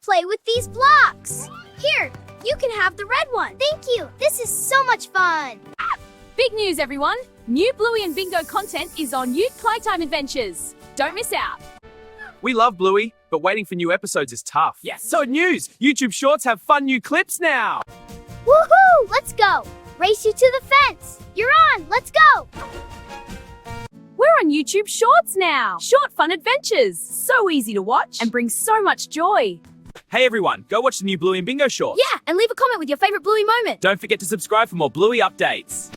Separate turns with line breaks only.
play with these blocks. Here, you can have the red one. Thank you. This is so much fun.
Big news, everyone! New Bluey and Bingo content is on Youth Playtime Adventures. Don't miss out.
We love Bluey, but waiting for new episodes is tough.
Yes.
So news! YouTube Shorts have fun new clips now!
Woohoo! Let's go. Race you to the fence. You're on. Let's go.
We're on YouTube Shorts now. Short fun adventures. So easy to watch and brings so much joy.
Hey everyone, go watch the new Bluey and Bingo Shorts.
Yeah, and leave a comment with your favorite Bluey moment.
Don't forget to subscribe for more Bluey updates.